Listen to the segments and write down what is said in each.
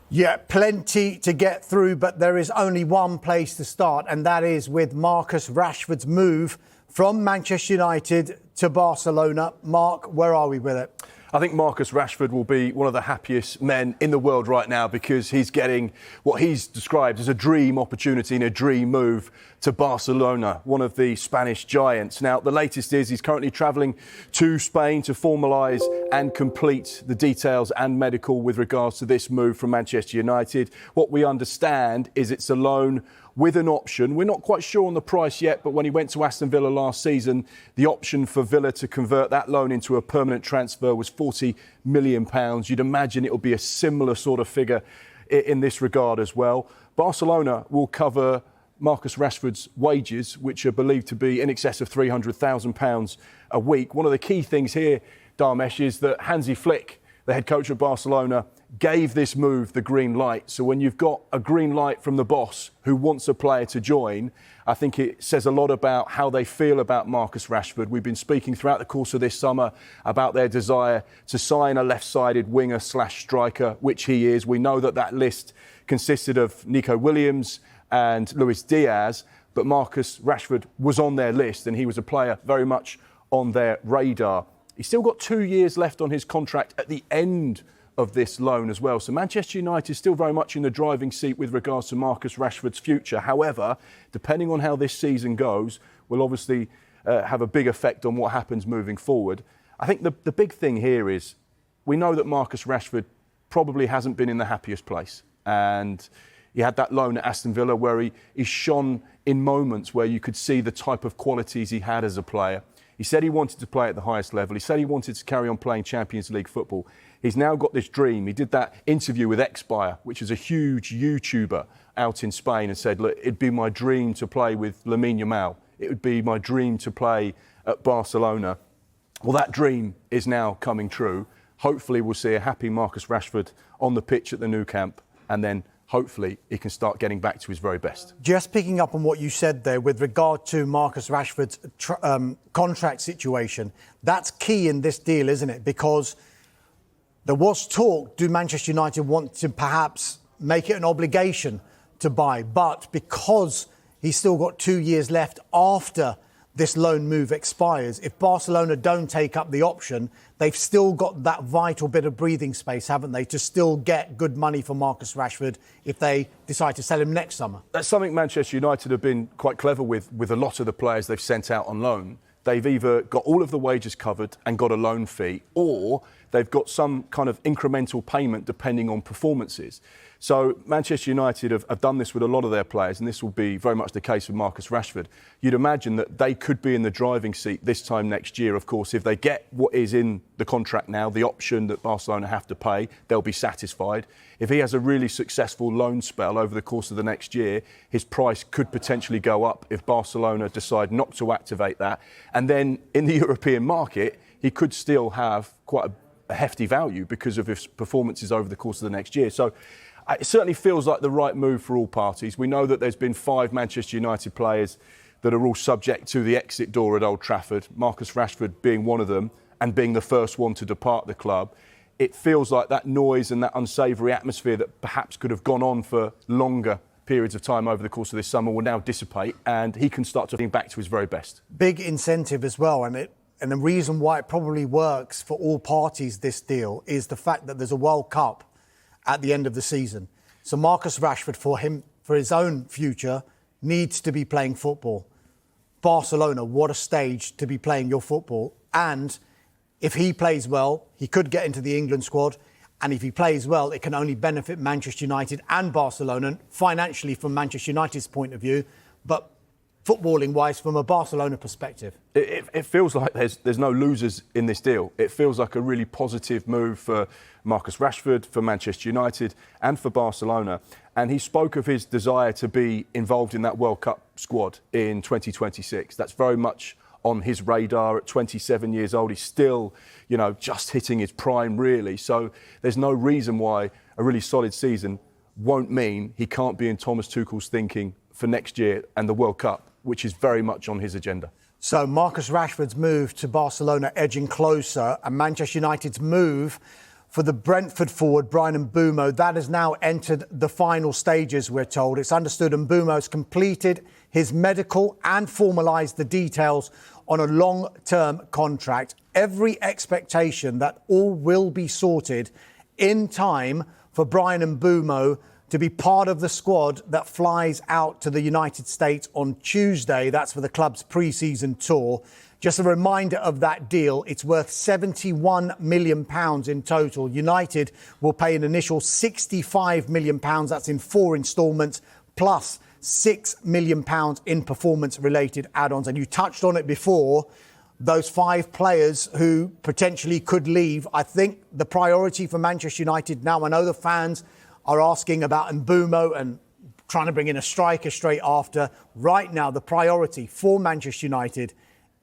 Yeah, plenty to get through, but there is only one place to start, and that is with Marcus Rashford's move from Manchester United to Barcelona. Mark, where are we with it? I think Marcus Rashford will be one of the happiest men in the world right now because he's getting what he's described as a dream opportunity and a dream move to Barcelona, one of the Spanish giants. Now, the latest is he's currently travelling to Spain to formalise and complete the details and medical with regards to this move from Manchester United. What we understand is it's a loan with an option. We're not quite sure on the price yet, but when he went to Aston Villa last season, the option for Villa to convert that loan into a permanent transfer was £40 million. You'd imagine it'll be a similar sort of figure in this regard as well. Barcelona will cover Marcus Rashford's wages, which are believed to be in excess of £300,000 a week. One of the key things here, Dharmesh, is that Hansi Flick, the head coach of Barcelona, gave this move the green light. So when you've got a green light from the boss who wants a player to join, I think it says a lot about how they feel about Marcus Rashford. We've been speaking throughout the course of this summer about their desire to sign a left-sided winger/striker, which he is. We know that that list consisted of Nico Williams and Luis Diaz, but Marcus Rashford was on their list and he was a player very much on their radar. He's still got 2 years left on his contract at the end of this loan as well. So Manchester United is still very much in the driving seat with regards to Marcus Rashford's future. However, depending on how this season goes, will obviously have a big effect on what happens moving forward. I think the big thing here is we know that Marcus Rashford probably hasn't been in the happiest place. And he had that loan at Aston Villa where he shone in moments where you could see the type of qualities he had as a player. He said he wanted to play at the highest level. He said he wanted to carry on playing Champions League football. He's now got this dream. He did that interview with Expire, which is a huge YouTuber out in Spain, and said, look, it'd be my dream to play with Lamine Yamal. It would be my dream to play at Barcelona. Well, that dream is now coming true. Hopefully we'll see a happy Marcus Rashford on the pitch at the Nou Camp, and then hopefully he can start getting back to his very best. Just picking up on what you said there with regard to Marcus Rashford's contract situation, that's key in this deal, isn't it? Because there was talk, do Manchester United want to perhaps make it an obligation to buy? But because he's still got 2 years left after this loan move expires, if Barcelona don't take up the option, they've still got that vital bit of breathing space, haven't they, to still get good money for Marcus Rashford if they decide to sell him next summer. That's something Manchester United have been quite clever with a lot of the players they've sent out on loan. They've either got all of the wages covered and got a loan fee, or they've got some kind of incremental payment depending on performances. So Manchester United have done this with a lot of their players, and this will be very much the case with Marcus Rashford. You'd imagine that they could be in the driving seat this time next year, of course. If they get what is in the contract now, the option that Barcelona have to pay, they'll be satisfied. If he has a really successful loan spell over the course of the next year, his price could potentially go up if Barcelona decide not to activate that. And then in the European market, he could still have quite a hefty value because of his performances over the course of the next year. So it certainly feels like the right move for all parties. We know that there's been 5 Manchester United players that are all subject to the exit door at Old Trafford, Marcus Rashford being one of them and being the first one to depart the club. It feels like that noise and that unsavoury atmosphere that perhaps could have gone on for longer periods of time over the course of this summer will now dissipate, and he can start to get back to his very best. Big incentive as well, and the reason why it probably works for all parties, this deal, is the fact that there's a World Cup at the end of the season. So Marcus Rashford, for his own future, needs to be playing football. Barcelona, what a stage to be playing your football. And if he plays well, he could get into the England squad. And if he plays well, it can only benefit Manchester United and Barcelona, financially from Manchester United's point of view, but footballing-wise from a Barcelona perspective. It feels like there's no losers in this deal. It feels like a really positive move for Marcus Rashford, for Manchester United and for Barcelona. And he spoke of his desire to be involved in that World Cup squad in 2026. That's very much on his radar. At 27 years old, he's still, just hitting his prime, really. So there's no reason why a really solid season won't mean he can't be in Thomas Tuchel's thinking for next year and the World Cup, which is very much on his agenda. So Marcus Rashford's move to Barcelona edging closer, and Manchester United's move for the Brentford forward, Bryan Mbeumo. That has now entered the final stages, we're told. It's understood Mbeumo has completed his medical and formalised the details on a long-term contract. Every expectation that all will be sorted in time for Bryan Mbeumo to be part of the squad that flies out to the United States on Tuesday. That's for the club's pre-season tour. Just a reminder of that deal, it's worth £71 million in total. United will pay an initial £65 million, that's in 4 instalments, plus £6 million in performance-related add-ons. And you touched on it before, those 5 players who potentially could leave. I think the priority for Manchester United now, I know the fans are asking about Mbeumo and trying to bring in a striker straight after. Right now, the priority for Manchester United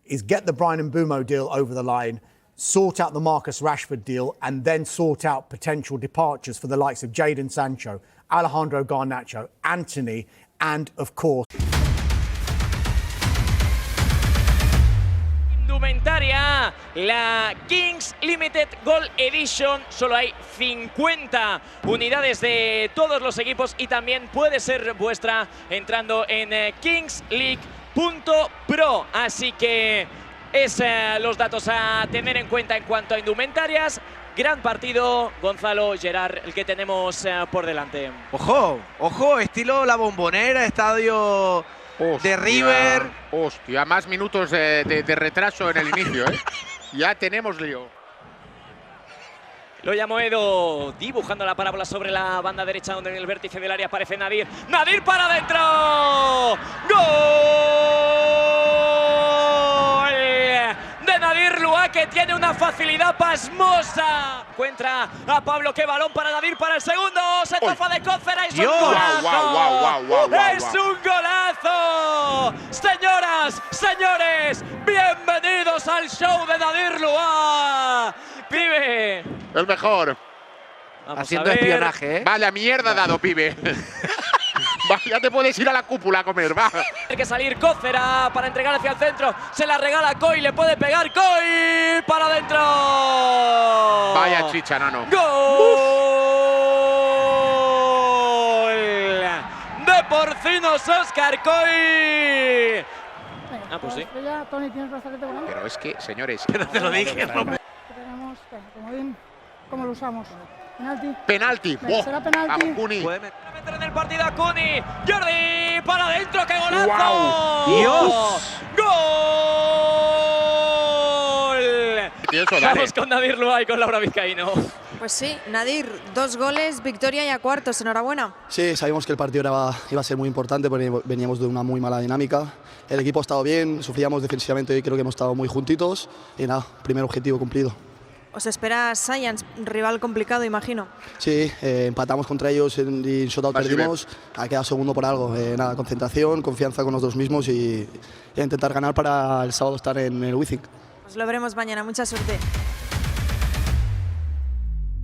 is get the Bryan Mbeumo deal over the line, sort out the Marcus Rashford deal, and then sort out potential departures for the likes of Jadon Sancho, Alejandro Garnacho, Antony, and of course... Indumentaria, la Kings Limited Gold Edition. Solo hay 50 unidades de todos los equipos y también puede ser vuestra entrando en kingsleague.pro. Así que es los datos a tener en cuenta en cuanto a indumentarias. Gran partido, Gonzalo, Gerard, el que tenemos por delante. Ojo, ojo, estilo La Bombonera, estadio... Hostia, de River. Hostia, más minutos de retraso en el inicio, ¿eh? Ya tenemos lío. Lo llamó Edo, dibujando la parábola sobre la banda derecha, donde en el vértice del área aparece Nadir. ¡Nadir para adentro! ¡Gol! De Nadir Lua, que tiene una facilidad pasmosa. Encuentra a Pablo, qué balón para Nadir para el segundo. Se tafa de Cócera, es un golazo. ¡Es un golazo! Señoras, señores, bienvenidos al show de Nadir Lua. Pibe. El mejor. Vamos haciendo espionaje, ¿eh? Vaya mierda ha dado, pibe. Va, ya te puedes ir a la cúpula a comer, va. Tiene que salir Cócera para entregar hacia el centro. Se la regala Coy, le puede pegar Coy para adentro. Vaya chicha, nano. ¡Gol! De Porcinos Óscar Coy. Ah, pues sí. Tony, tienes brazalete por ahí. Pero es que, señores, Pero te lo dije, Romero. Tenemos, comodín, ¿cómo lo usamos? Penalti. penalti. Venga, será penalti. Vamos, Cuni. Puede meter en el partido a Cuni. Jordi para adentro, qué golazo. ¡Guau! ¡Dios! ¡Gol! Eso, dale. Vamos con Nadir Lua y con Laura Vizcaíno. Pues sí, Nadir, 2 goles, victoria y a cuartos, enhorabuena. Sí, sabíamos que el partido iba a ser muy importante porque veníamos de una muy mala dinámica. El equipo ha estado bien, sufríamos defensivamente y creo que hemos estado muy juntitos. Y nada, primer objetivo cumplido. Os espera Science, rival complicado, imagino. Sí, empatamos contra ellos y en shootout Así perdimos. Ha quedado segundo por algo. Nada, concentración, confianza con nosotros mismos y intentar ganar para el sábado estar en el Wizzing. Os lo veremos mañana, mucha suerte.